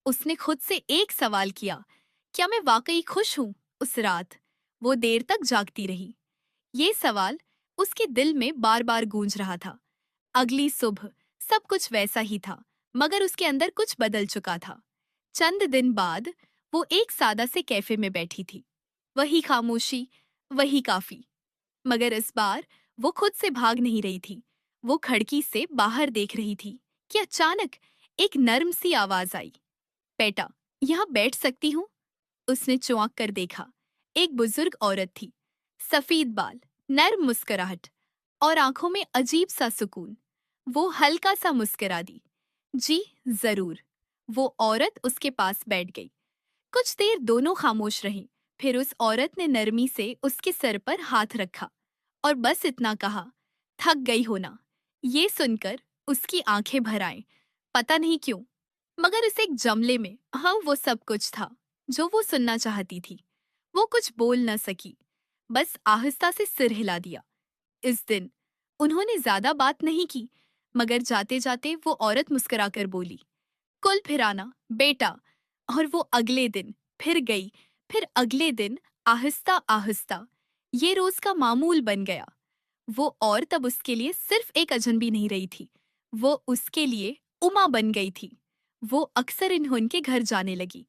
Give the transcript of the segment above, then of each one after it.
उसने खुद से एक सवाल किया, क्या मैं वाकई खुश हूँ? उस रात वो देर तक जागती रही। ये सवाल उसके दिल में बार बार गूंज रहा था। अगली सुबह सब कुछ वैसा ही था, मगर उसके अंदर कुछ बदल चुका था। चंद दिन बाद वो एक सादा से कैफे में बैठी थी। वही खामोशी, वही काफी। मगर इस बार वो खुद से भाग नहीं रही थी। वो खिड़की से बाहर देख रही थी कि अचानक एक नर्म सी आवाज आई। बेटा, यहाँ बैठ सकती हूँ? उसने चौंक कर देखा। एक बुजुर्ग औरत थी। सफेद बाल, नर्म मुस्कुराहट और आंखों में अजीब सा सुकून। वो हल्का सा मुस्कुरा दी। जी, जरूर। वो औरत उसके पास बैठ गई। कुछ देर दोनों खामोश रहे। फिर उस औरत ने नरमी से उसके सर पर हाथ रखा और बस इतना कहा, थक गई हो ना? ये सुनकर उसकी आंखें भर आईं। पता नहीं क्यों, मगर उस एक जमले में हाँ वो सब कुछ था जो वो सुनना चाहती थी। वो कुछ बोल न सकी, बस आहिस्ता से सिर हिला दिया। इस दिन उन्होंने ज्यादा बात नहीं की, मगर जाते जाते वो औरत मुस्कुराकर बोली, कुल फिराना बेटा। और वो अगले दिन फिर गई, फिर अगले दिन, आहिस्ता आहिस्ता ये रोज का मामूल बन गया। वो और तब उसके लिए सिर्फ एक अजनबी नहीं रही थी, वो उसके लिए उमा बन गई थी। वो अक्सर इन्होंने घर जाने लगी।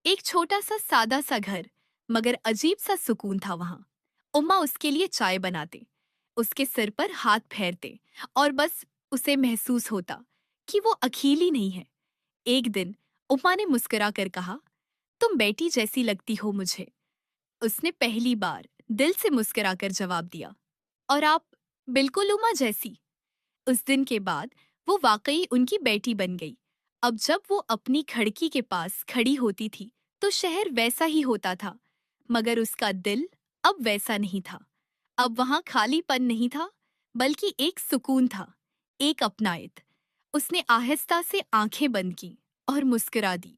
एक छोटा सा सादा सा घर, मगर अजीब सा सुकून था वहां। उम्मा उसके लिए चाय बनाते, उसके सिर पर हाथ फेरते, और बस उसे महसूस होता कि वो अकेली नहीं है। एक दिन उम्मा ने मुस्कुरा कर कहा, तुम बेटी जैसी लगती हो मुझे। उसने पहली बार दिल से मुस्कुराकर जवाब दिया, और आप बिल्कुल उमा जैसी। उस दिन के बाद वो वाकई उनकी बेटी बन गई। अब जब वो अपनी खिड़की के पास खड़ी होती थी तो शहर वैसा ही होता था, मगर उसका दिल अब वैसा नहीं था। अब वहां खालीपन नहीं था, बल्कि एक सुकून था, एक अपनायत। उसने आहिस्ता से आंखें बंद की और मुस्कुरा दी।